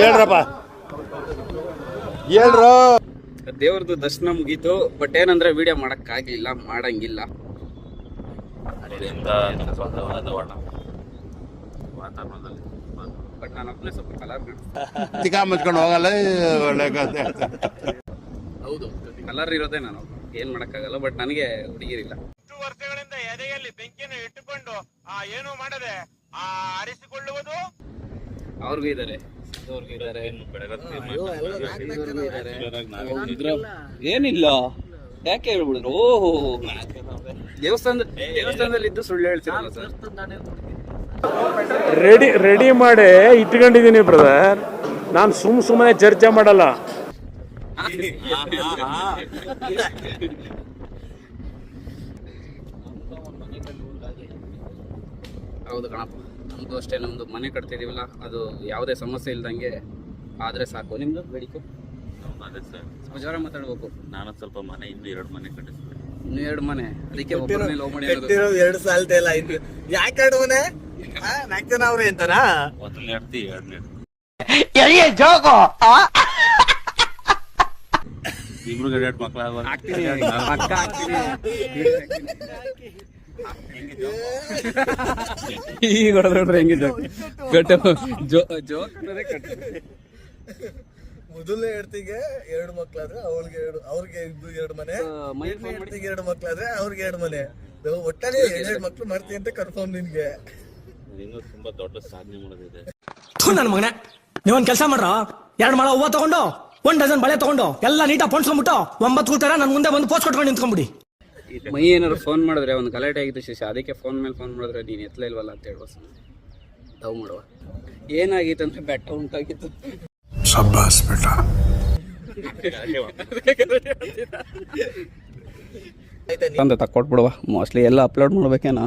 ಹೇಳ್ರಪ್ಪ ಹೇಳ್ರು. ದೇವ್ರದ್ದು ದರ್ಶನ ಮುಗೀತು. ಬಟ್ ಏನಂದ್ರೆ ವಿಡಿಯೋ ಮಾಡಕ್ಕಾಗ್ಲಿಲ್ಲ, ಮಾಡಂಗಿಲ್ಲ. ಬಟ್ ನಾನು ಒಬ್ಬನೇ ಸ್ವಲ್ಪ ಕಲರ್ ತಿಕಾ ಮುಚ್ಕೊಂಡು ಹೋಗಲ್ಲ. ಒಳ್ಳೆ ಹೌದು, ಕಲರ್ ಇರೋದೇ ನಾನು, ಏನ್ ಮಾಡಕ್ಕಾಗಲ್ಲ. ಬಟ್ ನನಗೆ ಹುಡುಗಿರಿಲ್ಲ. ವರ್ಷಗಳಿಂದ ಎದೆಯಲ್ಲಿ ಬೆಂಕಿಯನ್ನು ಇಟ್ಟುಕೊಂಡು ಏನು ಮಾಡದೆ ಆರಿಸಿಕೊಳ್ಳುವುದು. ಅವ್ರಿಗೂ ಇದಾರೆ, ಏನಿಲ್ಲ. ಯಾಕೆ ಹೇಳ್ಬಿಡಿದ್ರು? ಓಹೋ, ದೇವಸ್ಥಾನದಲ್ಲಿ ಇದ್ದು ಸುಳ್ಳು ಹೇಳ್ತೀರಲ್ಲ ಸರ್. ರೆಡಿ ಮಾಡಿ ಇಟ್ಕೊಂಡಿದ್ದೀನಿ ಬ್ರದರ್. ನಾನು ಸುಮ್ಮನೆ ಚರ್ಚೆ ಮಾಡಲ್ಲ. ಹೌದು ಕಣಪ್ಪ, ನಮ್ದು ಅಷ್ಟೇ. ನಮ್ದು ಮನೆ ಕಟ್ತಿದೀವಲ್ಲ, ಅದು ಯಾವುದೇ ಸಮಸ್ಯೆ ಇಲ್ದಂಗೆ ಆದ್ರೆ ಸಾಕು. ನಿಮ್ದು ಬೇಡಿಕೆ? ಸ್ವಲ್ಪ ಜೋರ ಮಾತಾಡ್ಬೇಕು. ನಾನು ಸ್ವಲ್ಪ ಮನೆ, ಇನ್ನು 2 ಮನೆ ಕಟ್ಟಿಸ್ತೀನಿ. ಇನ್ನು 2 ಮನೆ? ಅದಕ್ಕೆ ಒಬ್ಬರನ್ನೇ ಲವ್ ಮಾಡಿ 2 ಸಾಲತೆ ಇಲ್ಲ. ಯಾಕೆ 2 ಮನೆ? 4 ಜನ ಅವ್ರೆ ಅಂತಾರ. ಒಂದು ನೆಡ್ತಿ 2 ನೆಡ್ತಿ ಇಬ್ರು 2 ಮಕ್ಳು ಆಗ್ತೀನಿ, ಪಕ್ಕ ಆಗ್ತೀನಿ. ಈಗ ಹೊಡೆದ್ರೆ ಹೆಂಗಿದೆ ಕಟ್ಟ ಜೋಕ್ ಅನ್ನೋದೇ ಕಟ್ಟ. ಮೊದಲನೇ ಹೆಂಡತಿಗೆ 2 ಮಕ್ಳಾದ್ರೆ ಅವ್ರಿಗೆ 2 ಮನೆ, 2 ಮಕ್ಳಾದ್ರೆ ಅವ್ರಿಗೆ 2 ಮನೆ. ಒಟ್ಟಾರೆ 2 ಮಕ್ಳು ಮಾಡ್ತೀನಿ ಅಂತ ಕನ್ಫರ್ಮ್ ನಿನ್ಗೆ. ಇನ್ನೂ ತುಂಬಾ ದೊಡ್ಡ ಸಾಧನೆ ಮಾಡೋದಿದೆ. ನನ್ನ ಮಗನೇ, ನೀವೊಂದ್ ಕೆಲಸ ಮಾಡ್ರ, 2 ಮೊಳ ಹೂವ ತಗೊಂಡು 1 ಡಜನ್ ಬಳೆ ತಗೊಂಡು ಎಲ್ಲ ನೀಟಾಗಿ ಪೊಣ್ಸ್ಕೊಂಡ್ಬಿಟ್ಟು 9 ಕೂತಾರ ನನ್ ಮುಂದೆ ಬಂದು ಪೋಸ್ಟ್ ಕೊಟ್ಕೊಂಡು ನಿಂತ್ಕೊಂಡ್ಬಿಡಿ. ಮೈ ಏನಾದ್ರು ಫೋನ್ ಮಾಡಿದ್ರೆ ಒಂದು ಗಲಾಟೆ ಆಗಿದ್ದು ಶಿಷ್ಯ, ಅದಕ್ಕೆ ಫೋನ್ ಮೇಲೆ ಫೋನ್ ಮಾಡಿದ್ರೆ ನೀನು ಎತ್ತಲೇ ಇಲ್ವಲ್ಲ ಅಂತ ಹೇಳುವ. ಡವ್ ಮಾಡುವ. ಏನಾಗಿತ್ತು ಅಂದ್ರೆ ಬೆಟ್ಟ ಉಂಟಾಗಿತ್ತು. ಶಬ್ಬಾಸ್ ಬೇಟ. ತಂದೆ ತಕ್ಕೊಟ್ಬಿಡುವ. ಮೋಸ್ಟ್ಲಿ ಎಲ್ಲ ಅಪ್ಲೋಡ್ ಮಾಡ್ಬೇಕೇನೋ.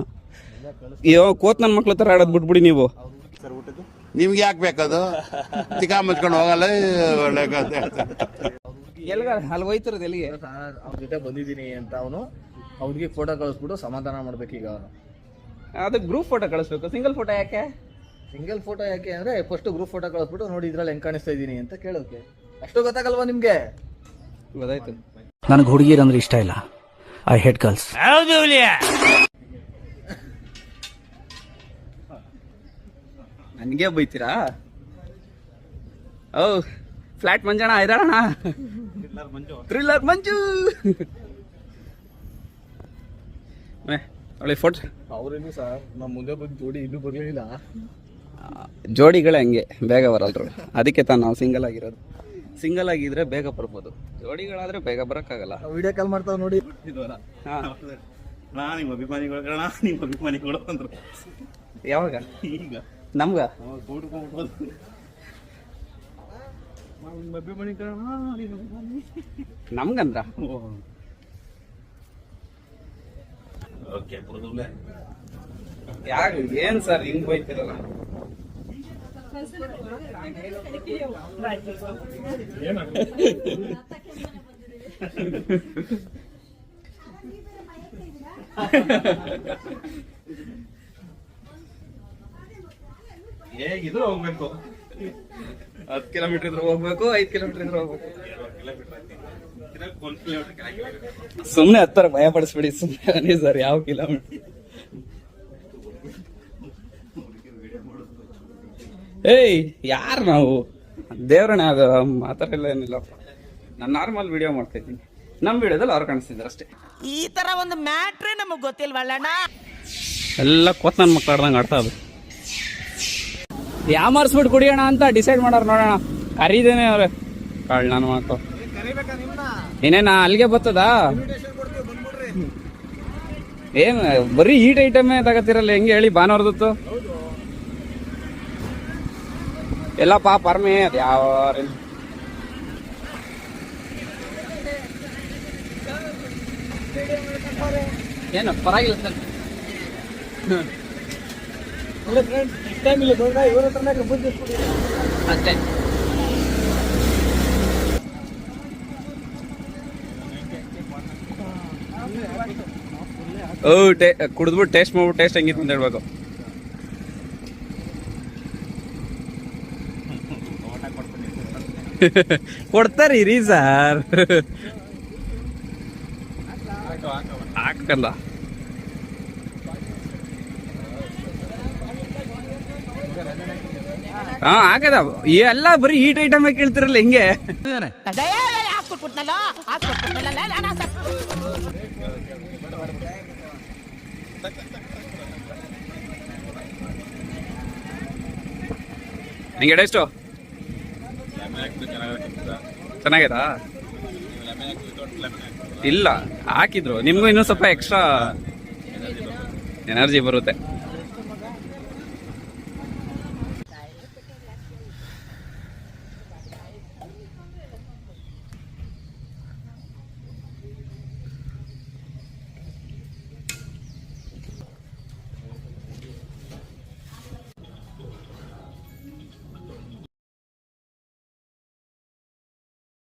ಅಯ್ಯೋ, ಕೋತ್ ನನ್ನ ಮಕ್ಳ ಹತ್ರ ಆಡೋದು ಬಿಟ್ಬಿಡಿ ನೀವು. ನಿಮ್ಗೆ ಯಾಕೆ ಬೇಕದು? ತಿಕಾ ಮುಚ್ಕೊಂಡು ಹೋಗಲ್ಲ. ಒಳ್ಳೆ ಎಲ್ಗ ಅಲ್ಲಿ ಹೋಯ್ತಿರೋದು ಎಲ್ಲಿಗೆ? ಅವ್ರ ಜೊತೆ ಬಂದಿದ್ದೀನಿ ಅಂತ ಅವನು ಅವ್ರಿಗೆ ಫೋಟೋ ಕಳಿಸ್ಬಿಟ್ಟು ಸಮಾಧಾನ ಮಾಡ್ಬೇಕು. ಈಗ ಅವನು ಅದು ಗ್ರೂಪ್ ಫೋಟೋ ಕಳಿಸ್ಬೇಕು, ಸಿಂಗಲ್ ಫೋಟೋ ಯಾಕೆ? ಸಿಂಗಲ್ ಫೋಟೋ ಯಾಕೆ ಅಂದ್ರೆ ಫಸ್ಟ್ ಗ್ರೂಪ್ ಫೋಟೋ ಕಳಿಸ್ಬಿಟ್ಟು ನೋಡಿ ಇದ್ರಲ್ಲಿ ಹೆಂಗ್ ಕಾಣಿಸ್ತಾ ಇದೀನಿ ಅಂತ ಕೇಳೋಕೆ. ಅಷ್ಟು ಗೊತ್ತಾಗಲ್ವಾ ನಿಮ್ಗೆ? ಗೊತ್ತಾಯ್ತು. ನನಗೆ ಹುಡುಗಿರಂದ್ರೆ ಇಷ್ಟ ಇಲ್ಲ. I hate girls. ನನಗೆ ಬೈತೀರಾ? ಓ, ಫ್ಲಾಟ್ ಮಂಜಣ್ಣ ಇದಾರಣ್ಣ. ಥ್ರಿಲ್ಲರ್ ಮಂಜು. ಒಳ್ಳೆ ಫೋಟೋ. ಅವ್ರೇನು ಸರ್ ನಮ್ಮ ಮುಂದೆ ಬಂದು ಜೋಡಿ ಇನ್ನೂ ಬರ್ಲಿಲ್ಲ. ಜೋಡಿಗಳೇ ಹಂಗೆ ಬೇಗ ಬರಲ್ರು. ಅದಕ್ಕೆ ತಾನು ನಾವು ಸಿಂಗಲ್ ಆಗಿರೋದು. ಸಿಂಗಲ್ ಆಗಿದ್ರೆ ಬೇಗ ಬರ್ಬೋದು, ಜೋಡಿಗಳಾದ್ರೆ ಬೇಗ ಬರೋಕ್ಕಾಗಲ್ಲ. ವಿಡಿಯೋ ಕಾಲ್ ಮಾಡ್ತಾವ್ ನೋಡಿ. ನಿಮ್ಮ ಅಭಿಮಾನಿಗಳು ಅಂದ್ರು. ಯಾವಾಗ? ಈಗ ನಮ್ಗ ನಮ್ಗಂದ್ರ ಯಾರು ಏನ್ ಸರ್ ಹಿಂಗ್ ಬೈತಿರಲ್ಲ? ಹೇಗಿದ್ರು ಹೋಗ್ಬೇಕು. 10 ಕಿಲೋಮೀಟರ್ ಇದ್ರೆ ಹೋಗ್ಬೇಕು, 5 ಕಿಲೋಮೀಟರ್ ಇದ್ರೆ ಹೋಗ್ಬೇಕು. ಸುಮ್ನೆ ಹತ್ತರ ಭಯ ಪಡಿಸ್ಬಿಡಿ. ಸುಮ್ಮನೆ ಸರ್, ಯಾವ ಕಿಲೋಮೀಟರ್? ಏಯ್, ಯಾರು ನಾವು? ದೇವ್ರಣ್ಣ, ಅದು ಮಾತಾಡ ಎಲ್ಲ ಏನಿಲ್ಲ. ನಾನು ನಾರ್ಮಲ್ ವಿಡಿಯೋ ಮಾಡ್ತಾ ಇದ್ದೀನಿ. ನಮ್ಮ ವಿಡಿಯೋದಲ್ಲಿ ಅವ್ರು ಕಾಣಿಸ್ತಿದ್ದಾರೆ ಅಷ್ಟೇ. ಈ ತರ ಒಂದು ಮ್ಯಾಟ್ರೇ ನಮಗ್ ಗೊತ್ತಿಲ್ವಲ್ಲಣ್ಣ. ಎಲ್ಲ ಕೋತ್ ನನ್ನ ಮಕ್ಳು ಆಡ್ದಂಗೆ ಆಡ್ತಾ ಅದು. ಯಾಮಾರ್ಸ್ಬಿಟ್ಟು ಕುಡಿಯೋಣ ಅಂತ ಡಿಸೈಡ್ ಮಾಡಾರ. ನೋಡೋಣ, ಕರೀದೇನೆ ಅವ್ರೆ ಕಾಳ್ ನಾನು ಮಾತು. ಏನೇನ ಅಲ್ಲಿಗೆ ಬರ್ತದ? ಏನ್ ಬರೀ ಈಟ್ ಐಟಮೇ ತಗತ್ತಿರಲ್ಲ, ಹೆಂಗೆ ಹೇಳಿ? ಭಾನುವಾರದತ್ತು ಎಲ್ಲ ಪರ್ಮೆ ಅದು ಯಾವ ಏನು ಪರವಾಗಿಲ್ಲ ಸರ್. ಅಷ್ಟೇ. ಕುಡಿದ್ಬಿಟ್ಟು ಟೇಸ್ಟ್ ಮಾಡ್ಬಿಟ್ಟು ಟೇಸ್ಟ್ ಹೆಂಗಿತ್ತು ಅಂತ ಹೇಳ್ಬೇಕು. ಕೊಡ್ತಾರಿ ರೀ ಸರ್. ಹಾಕಲ್ಲ. ಹಾ ಆಗದ ಎಲ್ಲ ಬರೀ ಈಟ್ ಐಟಮ್ ಕೇಳ್ತಿರಲ್ಲ ಹಿಂಗೆ. ನಿಂಗೆ ಎಷ್ಟು ಚೆನ್ನಾಗೈತಾ? ಇಲ್ಲ ಹಾಕಿದ್ರು ನಿಮ್ಗೂ ಇನ್ನೂ ಸ್ವಲ್ಪ ಎಕ್ಸ್ಟ್ರಾ ಎನರ್ಜಿ ಬರುತ್ತೆ.